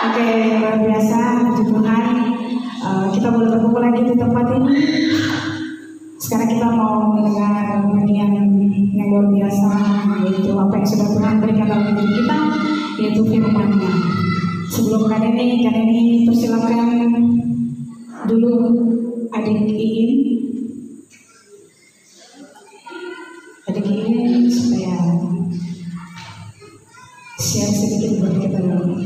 Oke, luar biasa, puji Tuhan. Kita boleh berkumpul lagi di tempat ini. Sekarang kita mau mendengar bagian yang luar biasa, yaitu apa yang sudah Tuhan berikan dalam diri kita, yaitu firman-Nya. Sebelum kalian ini persilakan dulu adik Iin supaya share sedikit buat kita dulu.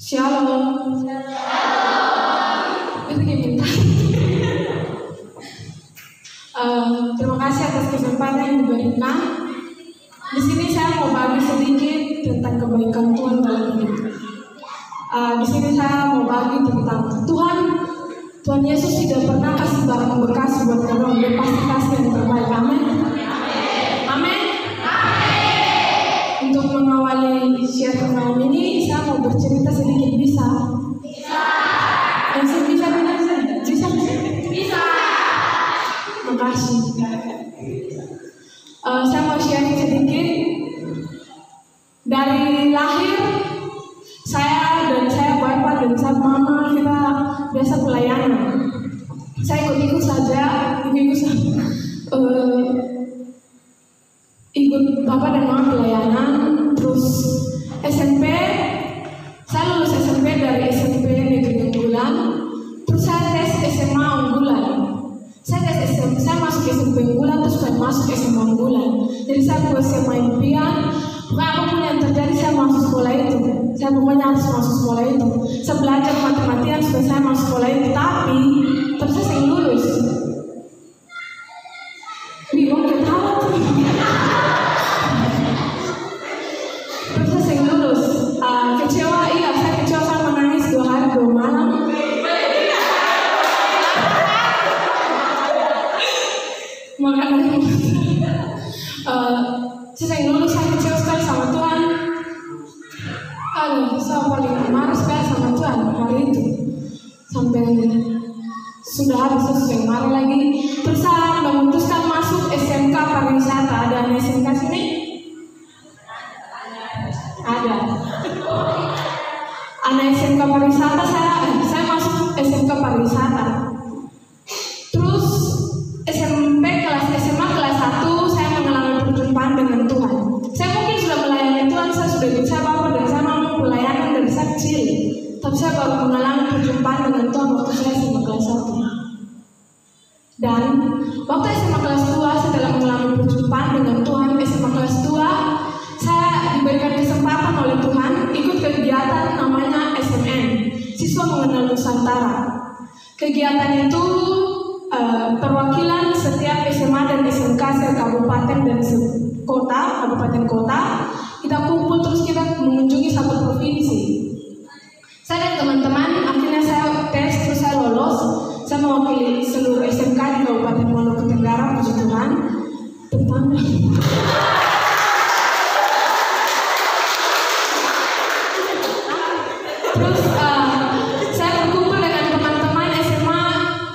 Shalom. Itu diminta. Terima kasih atas kesempatan yang diberikan. Di sini saya mau bagi sedikit tentang kebaikan Tuhan dalam hidup. Di sini saya mau bagi tentang Tuhan Yesus tidak pernah kasih barang bekas buat kamu, dia pasti kasih yang terbaik. Amin. Amin. Untuk mengawali share malam ini, saya mau bercerita sedikit. Bisa? Yang bisa benar saja. Bisa. Makasih. Saya mau share sedikit. Dari lahir, saya bapak dan saya mama kita biasa pelayanan. Saya ikut saja, ikut bapak dan mama pelayanan. Terus SMP, saya lulus SMP dari SMP Negeri Unggulan. Terus saya tes SMA Unggulan. Saya masuk SMP Unggulan, terus saya masuk SMA Unggulan. Jadi saya buat SMA impian. Apapun yang terjadi saya masuk sekolah itu. Saya pokoknya harus masuk sekolah itu. Saya belajar matematika supaya saya masuk sekolah itu. Tapi terus saya lulus. Bingung ketawa tuh. Terus saya lulus. Kecewa, iya saya kecewa, saya menangis 2 hari 2 malam. Makanya saya lulus, saya kecewa sekali sama Tuhan. Saya paling marah sekali sama Tuhan hari itu. Sampai sudah habis saya marah lagi. Terus saya memutuskan masuk SMK Pariwisata. Ada SMK sini? Ada. Anak SMK Pariwisata, saya masuk SMK Pariwisata. Terus SMA kelas 1 saya mengalami perjumpaan dengan Tuhan. Saya mungkin sudah melayani Tuhan, saya sudah bisa bapak dan saya mau pelayanan dari saya kecil. Tapi saya baru mengalami perjumpaan dengan Tuhan waktu saya SMA kelas 1. Dan waktu SMA kelas 2 saya telah mengalami perjumpaan dengan Tuhan. SMA kelas 2 saya diberikan kesempatan oleh Tuhan ikut kegiatan namanya SMN, Siswa Mengenal Nusantara. Kegiatan itu perwakilan setiap SMA dan SMK kabupaten dan kabupaten kota, kita kumpul terus kita mengunjungi satu provinsi. Saya dan teman-teman akhirnya saya tes, terus saya lolos. Saya mewakili seluruh SMK di Kabupaten Maluku Tenggara, puji Tuhan. Terutama terus saya berkumpul dengan teman-teman SMA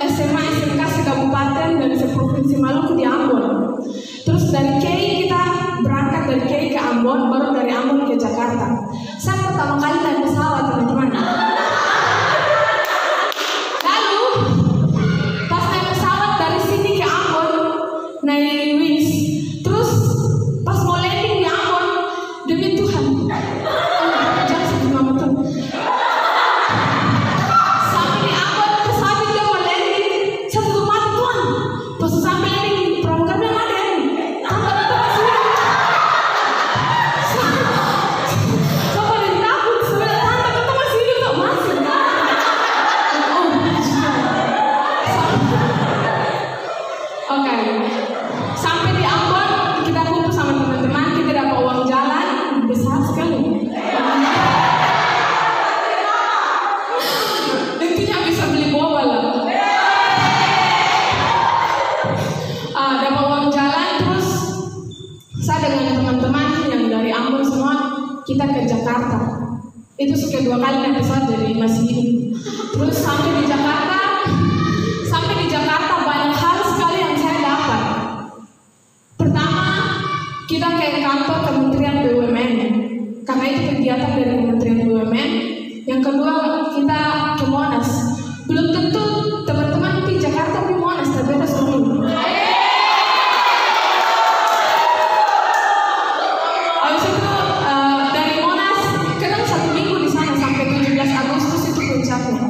SMK se-kabupaten dan se-provinsi Maluku di Ambon. Terus dari KI kita berangkat dari KI ke Ambon, baru dari Ambon ke Jakarta. Saya pertama kali naik pesawat, teman-teman. Lalu pas naik pesawat dari sini ke Ambon, naik Wings. Terus pas mau landing di Ambon, demi Tuhan, jangan sakit mama tuh. Sampai di Ambon pesawat itu mau landing, saya tutup mata Tuhan. Pas sampai landing programnya ada yang tangga itu masih hidup. Saya paling takut sebenarnya, tangga itu masih hidup tak masih kan? Oke. Sampai di Ambon kita kumpul sama teman-teman, kita dapat uang jalan besar sekali. Intinya bisa beli boba lah. Dapat uang jalan, terus saya dengan teman-teman yang dari Ambon semua kita ke Jakarta. Itu sudah 2 kali naik pesawat jadi masih hidup. Terus sampai di Jakarta banyak hal sekali kantor Kementerian BUMN. Karena itu kegiatan dari Kementerian BUMN. Yang kedua, kita ke Monas. Belum tentu teman-teman di Jakarta di Monas, tapi ada semua. Habis itu dari Monas, kadang 1 minggu di sana sampai 17 Agustus itu puncaknya.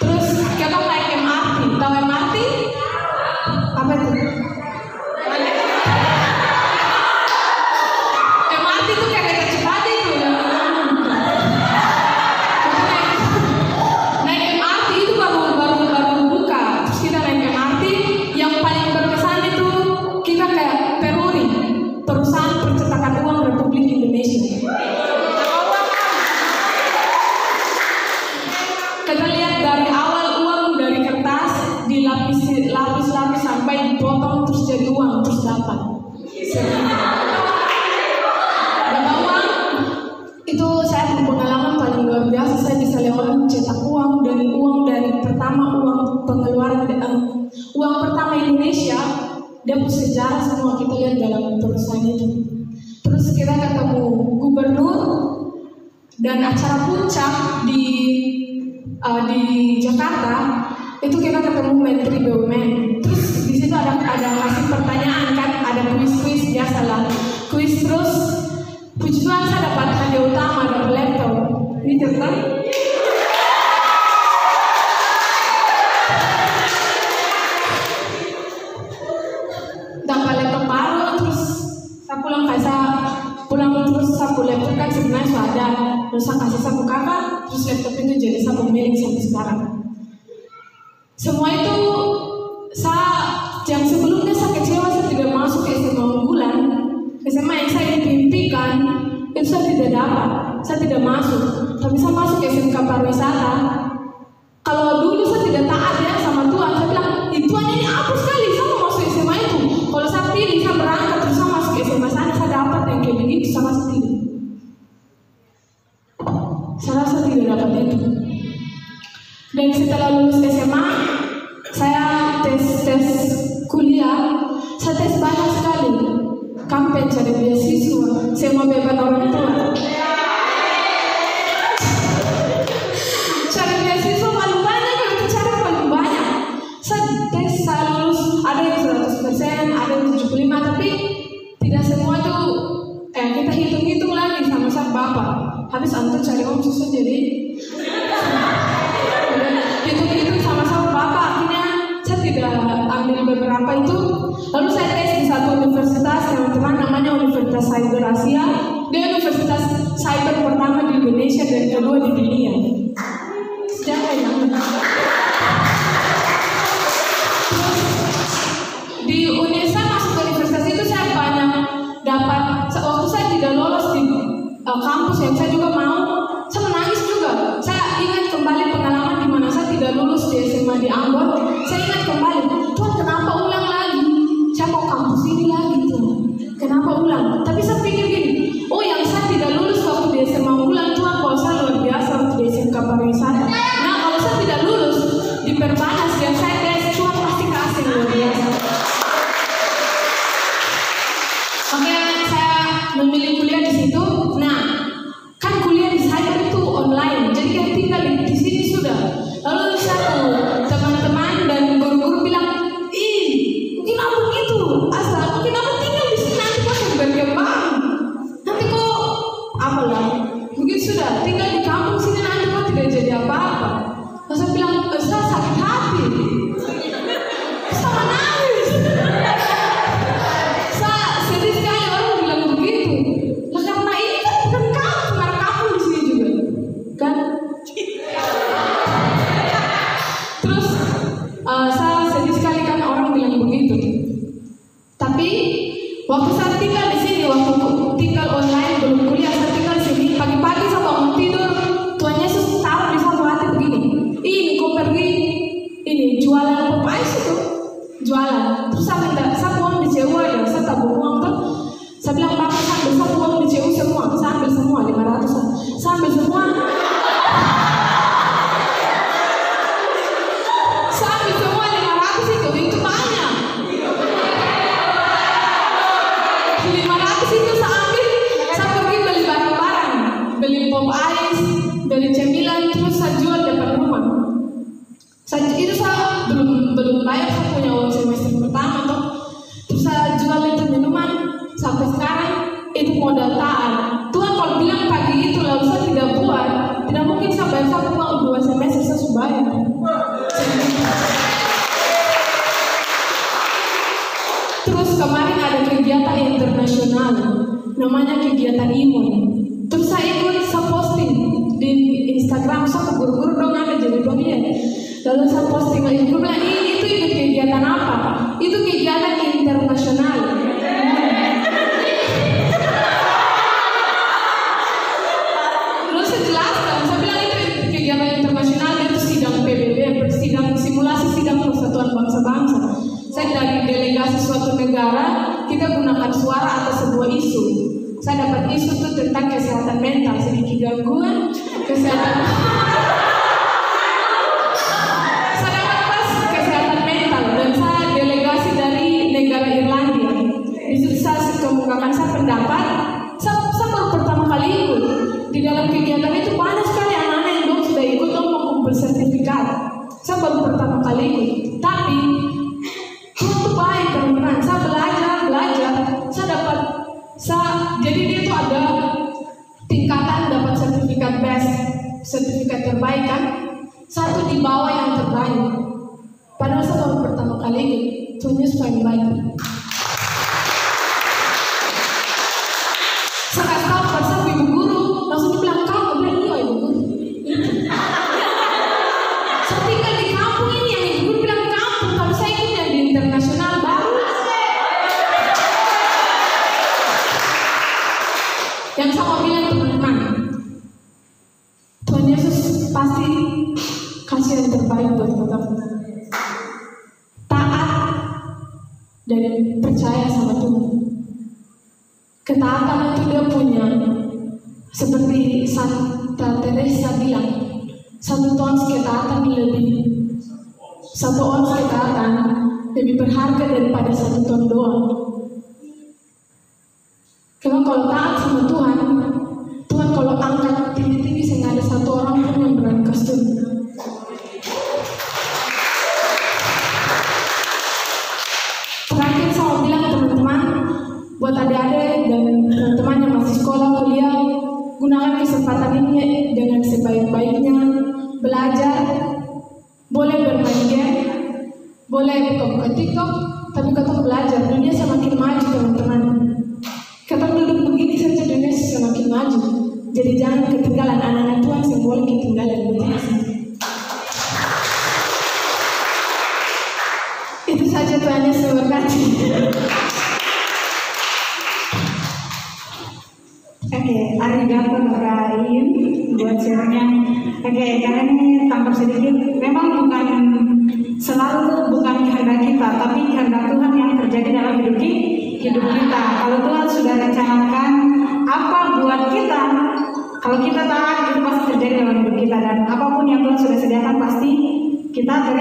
Terus kita naik MRT. Tahu MRT? Apa itu? MRT itu kayak kereta cepat itu. Naik MRT itu baru buka. Terus kita naik MRT. Yang paling berkesan itu kita kayak Peruri, perusahaan percetakan uang Republik Indonesia. Kita lihat dari awal uang dari kertas dilapis-lapis sampai dipotong terus jadi uang terus dapat. Dapat uang itu saya pengalaman paling luar biasa. Saya bisa lewat cetak uang dari pertama uang pengeluaran uang pertama Indonesia, dia punya sejarah semua kita lihat dalam perusahaan itu. Terus kita ketemu gubernur dan acara puncak di Jakarta itu kita ketemu Menteri BUMN. Terus di situ ada masih pertanyaan kan, ada kuis biasalah kuis. Terus puji Tuhan saya dapat hadiah utama, dapat laptop. Ini cerita. Dapat laptop baru. Terus saya pulang terus sapu laptop kan sebenarnya sudah ada. Terus saya kasih sapu kakak. Terus laptop itu jadi sapu milik sampai sekarang. Semua itu yang sebelumnya saya kecewa, saya tidak masuk ke SMA unggulan. SMA yang saya impikan itu saya tidak dapat, saya tidak masuk. Tapi saya masuk ke SMK Pariwisata. Kalau dulu saya tidak taat ya sama Tuhan, saya bilang, Tuhan ini apa sekali, saya mau masuk SMA itu. Kalau saya pilih, saya berangkat terus saya masuk ke SMA sana, saya dapat yang kayak begitu, sama tidak. Saya rasa tidak dapat itu. Dan setelah lulus SMA, saya tes kuliah, saya tes banyak sekali. Kampanye cari beasiswa, saya mau beban orang tua. Cari beasiswa paling banyak, kalau kita cari paling banyak. Saya tes, saya lulus, ada yang 100%, ada yang 75%, tapi tidak semua tuh kita hitung-hitung lagi sama sang bapak. Habis antum cari om susah jadi hitung-hitung sama-sama bapak, akhirnya saya tidak ambil beberapa itu. Lalu saya tes di satu universitas teman-teman, namanya Universitas Cyber Asia. Dia universitas cyber pertama di Indonesia dan kedua di dunia. Siapa yang di universitas, masuk ke universitas itu saya banyak dapat. Waktu saya tidak lolos di kampus yang saya juga mau, saya menangis juga. Saya ingat kembali pengalaman di mana saya tidak lulus di SMA di Ambon. Saya ingat kembali, Tuhan kenapa ulang lagi? Saya mau kampus ini lagi tuh. Kenapa ulang? Tapi saya pikir gini, oh yang saya tidak lulus waktu di SMA ulang, Tuhan kalau saya luar biasa waktu di SMK Pariwisata. Nah kalau saya tidak lulus di Perbanas yang saya tes, Tuhan pasti kasih luar biasa. Makanya saya memilih kuliah di situ. Nah, kan kuliah di cyber itu online, jadi kan tinggal di sini sudah. Lalu satu teman-teman dan guru internasional, namanya kegiatan imun. Terus saya posting di Instagram, saya guru-guru dong ada jadi dong ya. Lalu saya posting lagi, gue bilang itu ikut kegiatan apa? Itu kegiatan internasional. Lalu saya jelaskan, saya bilang itu kegiatan internasional, itu sidang PBB, sidang simulasi sidang Persatuan Bangsa-Bangsa. Saya dari delegasi suatu negara, kita gunakan suara atas sebuah isu. Saya dapat isu itu tentang kesehatan mental, sedikit gangguan kesehatan. Saya dapat pas kesehatan mental dan saya delegasi dari negara Irlandia. Di situ saya kemukakan saya pendapat. Saya baru pertama kali ikut. Di dalam kegiatan itu banyak sekali anak-anak yang dong sudah ikut dong mengumpul sertifikat. Saya baru pertama kali ikut. Tapi itu baik teman-teman. Saya belajar. Saya dapat. Jadi dia itu ada tingkatan dapat sertifikat best, sertifikat terbaik kan? Satu di bawah yang terbaik. Padahal saya baru pertama kali ikut. Tuhnya supaya baik. Saya kasih tahu pada ibu guru, langsung dibilang kamu bilang iya ibu guru. Saya tinggal di kampung ini yang ibu guru bilang kampung, tapi saya ikut yang di internasional baru. Yang saya mau bilang teman-teman, Tuhan Yesus pasti kasih yang terbaik buat kita. Taat dan percaya sama Tuhan. Ketaatan itu dia punya, seperti Santa Teresa bilang, 1 ons ketaatan lebih berharga daripada 1 ton doang. Karena kalau taat sama Tuhan kalau angkat tinggi-tinggi sehingga ada 1 orang pun yang berani kasih. Terakhir saya mau bilang teman-teman, buat adik-adik dan teman-teman yang masih sekolah, kuliah, gunakan kesempatan ini dengan sebaik-baiknya. Belajar, boleh bermain game, boleh buka-buka TikTok, tapi kita belajar. Dunia semakin maju teman-teman. Kita duduk begini saja dunia semakin maju. Jadi jangan ketinggalan anak-anak Tuhan yang boleh ketinggalan begini. Itu saja Tuhan Yesus memberkati. Oke, arigato Karin buat sharingnya. Oke, karena ini tambah sedikit. Memang bukan selalu bukan kehendak kita, tapi kehendak Tuhan yang terjadi dalam hidup kita. Kalau Tuhan sudah rencanakan apa buat kita, kalau kita taat itu pasti terjadi dalam hidup kita, dan apapun yang Tuhan sudah sediakan pasti kita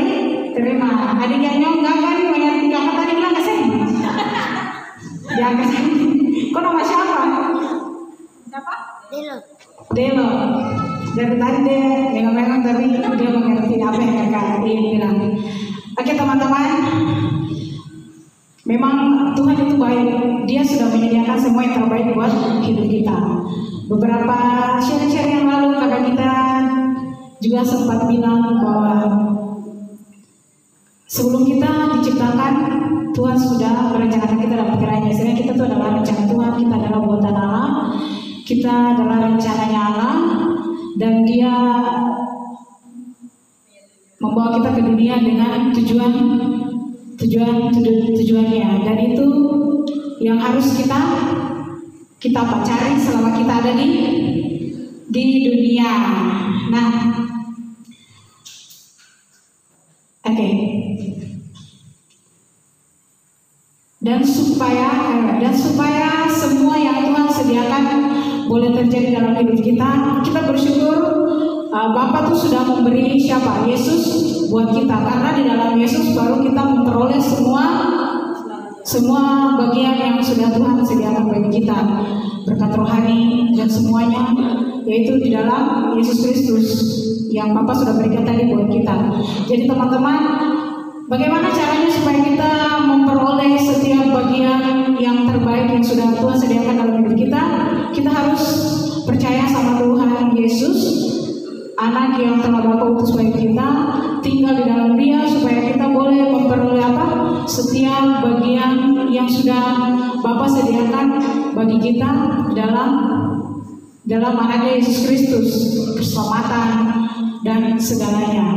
terima. Adiknya enggak kan mengerti apa tadi bilang kesini? Ya kesini. Kau nama siapa? Delo. Dari tadi dia memang tapi dia mengerti apa yang kakak bilang. Oke teman-teman, memang Tuhan itu baik. Dia sudah menyediakan semua yang terbaik buat hidup kita. Beberapa share yang lalu kakak kita juga sempat bilang bahwa sebelum kita diciptakan, Tuhan sudah merencanakan kita dalam pikirannya. Sehingga kita itu adalah rencana Tuhan, kita adalah buatan Allah, kita adalah rencananya Allah, dan Dia membawa kita ke dunia dengan tujuannya. Dan itu yang harus kita cari selama kita ada di dunia. Nah, oke. Dan supaya semua yang Tuhan sediakan boleh terjadi dalam hidup kita, kita bersyukur Bapa tuh sudah memberi siapa? Yesus buat kita, karena di dalam Yesus baru kita memperoleh semua bagian yang sudah Tuhan sediakan bagi kita, berkat rohani dan semuanya, yaitu di dalam Yesus Kristus yang Bapa sudah berikan tadi buat kita. Jadi teman-teman, bagaimana caranya supaya kita memperoleh setiap bagian yang terbaik yang sudah Tuhan sediakan dalam hidup kita? Kita harus percaya sama Tuhan Yesus, anak yang telah Bapa utus bagi kita, tinggal di dalam Dia supaya kita boleh memperoleh apa? Setiap bagian yang sudah Bapa sediakan bagi kita dalam anaknya Yesus Kristus, keselamatan dan segalanya.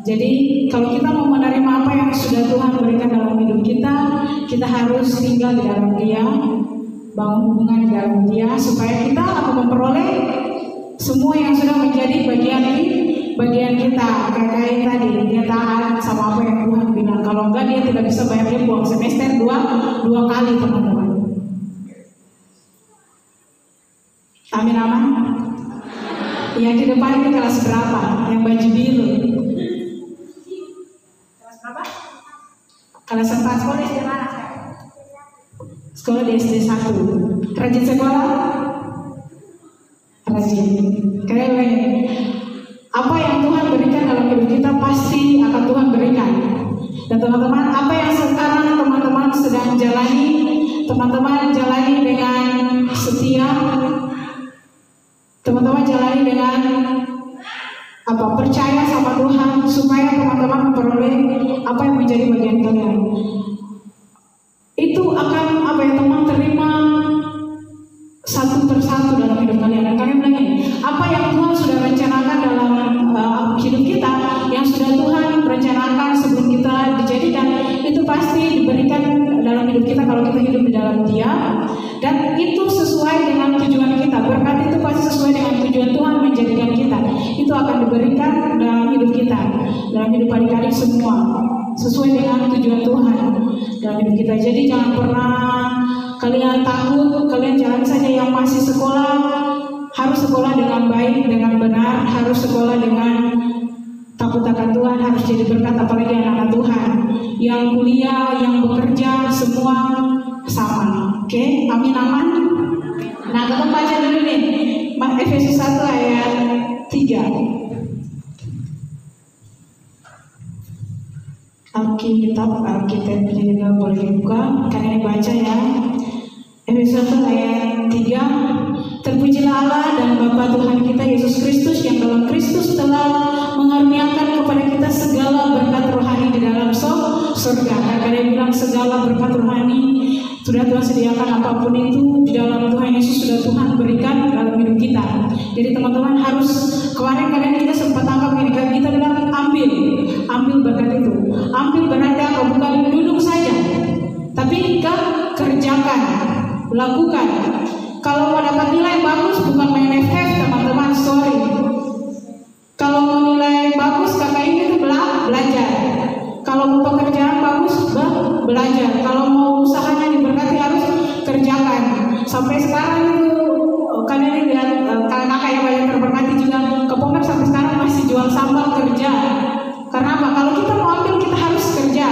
Jadi kalau kita mau menerima apa yang sudah Tuhan berikan dalam hidup kita, kita harus tinggal di dalam Dia, bangun hubungan di dalam Dia, supaya kita akan memperoleh semua yang sudah menjadi bagian kita. Kayak tadi, dia taat sama apa yang Tuhan bilang. Kalau enggak, dia tidak bisa bayar, dia buang semester dua kali, teman-teman. Amin, aman. Yang di depan itu kelas berapa? Yang baju biru. Kelas berapa? Kelas 4. Sekolah di mana? Sekolah di SD 1. Rajin sekolah? Rajin. Keren. Apa yang Tuhan berikan dalam hidup kita pasti akan Tuhan berikan. Dan teman-teman, apa yang sekarang teman-teman sedang jalani, teman-teman jalani dengan setia, teman-teman jalani dengan percaya sama Tuhan, supaya teman-teman memperoleh apa yang menjadi bagian kalian. Itu akan teman terima satu persatu dalam hidup kalian. Dan kalian bilang ini, apa yang Tuhan sudah rencanakan dalam hidup kita, yang sudah Tuhan rencanakan sebelum kita dijadikan, itu pasti diberikan dalam hidup kita kalau kita hidup di dalam Dia. Dan itu sesuai dengan tujuan kita. Berkat itu pasti sesuai dengan tujuan Tuhan menjadikan kita. Itu akan diberikan dalam hidup kita, dalam hidup adik-adik semua, sesuai dengan tujuan Tuhan dalam hidup kita. Jadi jangan pernah kalian takut, kalian jalan saja. Yang masih sekolah harus sekolah dengan baik, dengan benar, harus sekolah dengan takut akan Tuhan, harus jadi berkat, apalagi anak-anak Tuhan. Yang kuliah, yang bekerja, semua sama. Oke, amin, aman. Nah, kita baca dulu nih Efesus 1 ayat 3. Alkitab juga boleh dibuka, kalian baca ya. Efesus 1 ayat 3. Terpujilah Allah dan Bapa Tuhan kita Yesus Kristus, yang dalam Kristus telah mengaruniakan kepada kita segala berkat rohani di dalam surga. Kadang-kadang bilang segala berkat rohani sudah Tuhan sediakan, apapun itu di dalam Tuhan Yesus sudah Tuhan berikan dalam hidup kita. Jadi teman-teman harus, kemarin kita sempat tangkap ini, kita bilang ambil berkat itu. Ambil berada, bukan duduk saja, tapi kerjakan, lakukan. Kalau mau dapat nilai bagus, bukan main FF, teman-teman, sorry. Kalau mau nilai bagus, kakak ini tuh belajar. Kalau mau pekerjaan bagus, belajar. Kalau mau usahanya diberkati, harus kerjakan. Sampai sekarang itu kalian lihat, kakak yang banyak terberkati juga ke Pomer sampai sekarang masih jual sambal, kerja. Karena apa? Kalau kita mau ambil, kita harus kerja.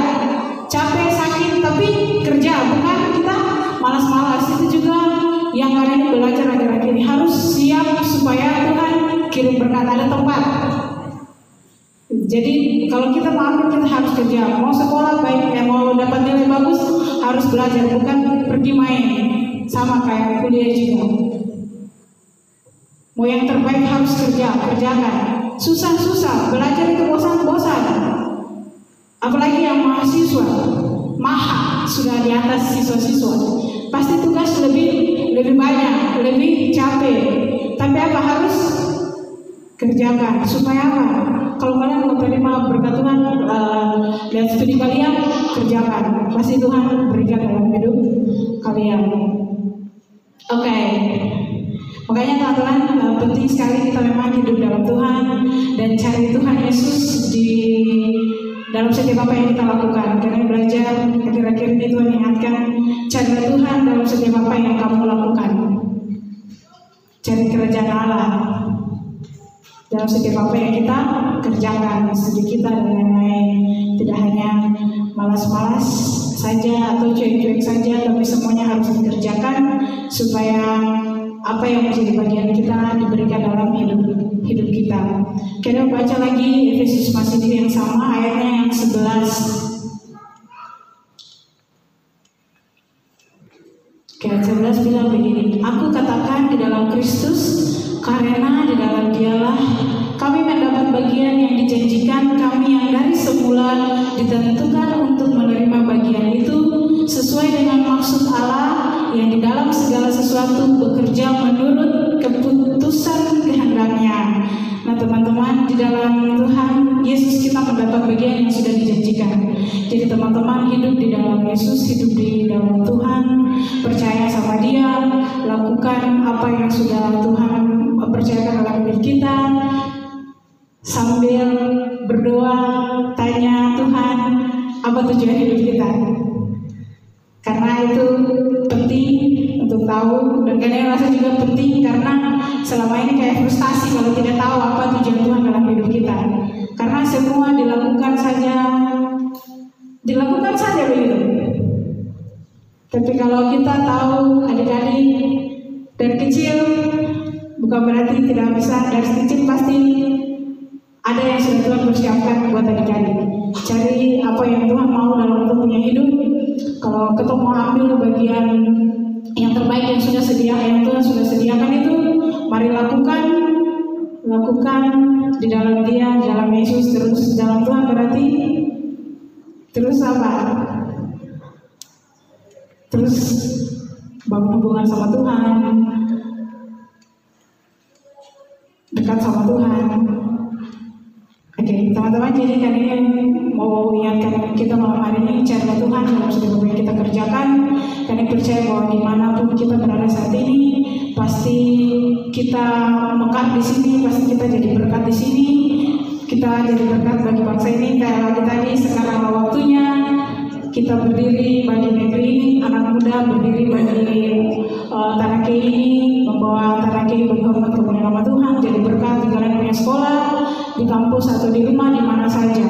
Capek, sakit, tapi kerja. Bukan kita malas-malas. Itu juga yang kalian belajar akhir-akhir ini, harus siap supaya Tuhan kirim berkat, ada tempat. Jadi kalau kita mau ambil, kita harus kerja. Mau sekolah baik, mau dapat nilai bagus, harus belajar, bukan pergi main. Sama kayak kuliah juga. Mau yang terbaik harus kerjakan. Susah, belajar itu bosan. Apalagi yang mahasiswa, sudah di atas siswa-siswa, pasti tugas lebih banyak, lebih capek. Tapi harus kerjakan. Supaya apa? Kalau kalian mau terima berkat Tuhan, dan studi kalian, kerjakan. Pasti Tuhan berikan dalam hidup kalian. Oke. Makanya teman-teman, penting sekali kita memang hidup dalam Tuhan dan cari Tuhan Yesus di dalam setiap apa yang kita lakukan. Karena belajar akhir-akhir ini Tuhan ingatkan, carilah Tuhan dalam setiap apa yang kamu lakukan. Cari kerajaan Allah dalam setiap apa yang kita kerjakan, studi kita dan lain-lain. Tidak hanya malas-malas saja atau cuek-cuek saja, tapi semuanya harus dikerjakan supaya apa yang menjadi bagian kita diberikan dalam hidup kita. Kita baca lagi Efesus masih yang sama, ayatnya yang 11. Ayat 11 bilang begini, aku katakan di dalam Kristus, karena di dalam Dialah kami mendapat bagian yang dijanjikan, kami yang dari semula ditentukan untuk menerima bagian itu sesuai dengan maksud Allah sesuatu bekerja menurut keputusan kehendaknya. Nah teman-teman, di dalam Tuhan Yesus kita mendapat bagian yang sudah dijanjikan. Jadi teman-teman hidup di dalam Yesus, hidup di dalam Tuhan, percaya sama Dia, lakukan apa yang sudah Tuhan percayakan dalam hidup kita, sambil berdoa, tanya Tuhan, apa tujuan hidup kita? Karena itu penting untuk tahu, dan kalian rasa juga penting karena selama ini kayak frustasi kalau tidak tahu apa tujuan Tuhan dalam hidup kita. Karena semua dilakukan saja begitu. Tapi kalau kita tahu, adik-adik dari kecil, bukan berarti tidak bisa, dari kecil pasti ada yang sudah Tuhan persiapkan buat adik-adik. Cari apa yang Tuhan mau dalam untuk punya hidup. Kalau kita mau ambil bagian yang terbaik yang Tuhan sudah sediakan itu, mari lakukan di dalam Dia, di dalam Yesus, terus dalam Tuhan berarti terus apa? Terus bangun hubungan sama Tuhan, dekat sama Tuhan. Oke, teman-teman, jadi kali ini mau ingatkan kita malam hari ini cari Tuhan dalam setiap apa yang kita kerjakan. Kami percaya bahwa dimanapun kita berada saat ini, pasti kita mekar di sini, pasti kita jadi berkat di sini. Kita jadi berkat bagi bangsa ini. Kayak lagi tadi, sekarang waktunya kita berdiri bagi negeri ini, anak muda berdiri bagi Tanah Kei ini, membawa Tanah Kei berhormat kepada nama Tuhan, jadi berkat di kalian punya sekolah, di kampus atau di rumah, di mana saja.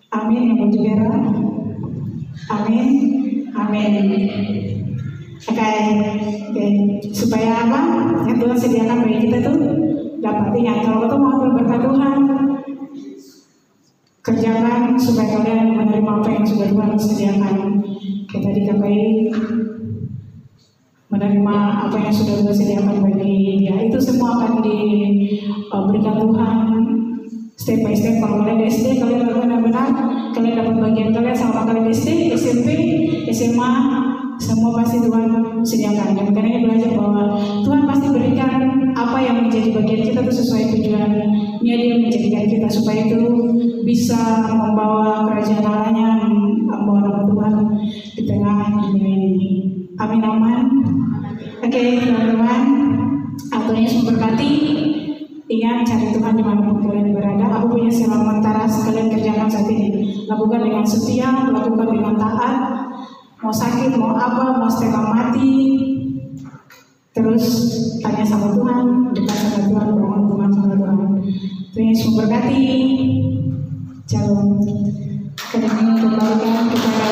Amin ya Baju Merah. Amin. Amin. Oke. Supaya apa? Yang Tuhan sediakan bagi kita tuh dapat ingat. Kalau kita mau ambil berkat Tuhan, kerjakan supaya kalian menerima apa yang sudah Tuhan sediakan. Kayak tadi KPI menerima apa yang sudah Tuhan sediakan bagi dia. Itu semua akan diberikan Tuhan step by step. Kalau kalian di SD, kalian benar-benar kalian dapat bagian kalian sama kalian di SD, SMP, SMA, semua pasti Tuhan sediakan. Dan kalian belajar bahwa Tuhan pasti berikan apa yang menjadi bagian kita itu sesuai tujuannya. Dia menjadikan kita supaya itu bisa membawa kerajaan Allah-Nya, membawa nama Tuhan di tengah dunia ini. Amin, aman. Oke, teman-teman, Tuhan Yesus memberkati. Ingat, cari Tuhan dimanapun kalian berada. Aku punya sementara sekalian kerjakan saat ini. Lakukan dengan setia, lakukan dengan taat. Mau sakit, mau apa, mau setengah mati, terus tanya sama Tuhan, dekat sama Tuhan, berdoa Tuhan sama Tuhan. Tuhan Yesus memberkati. Shalom. Kemudian kembalikan kepada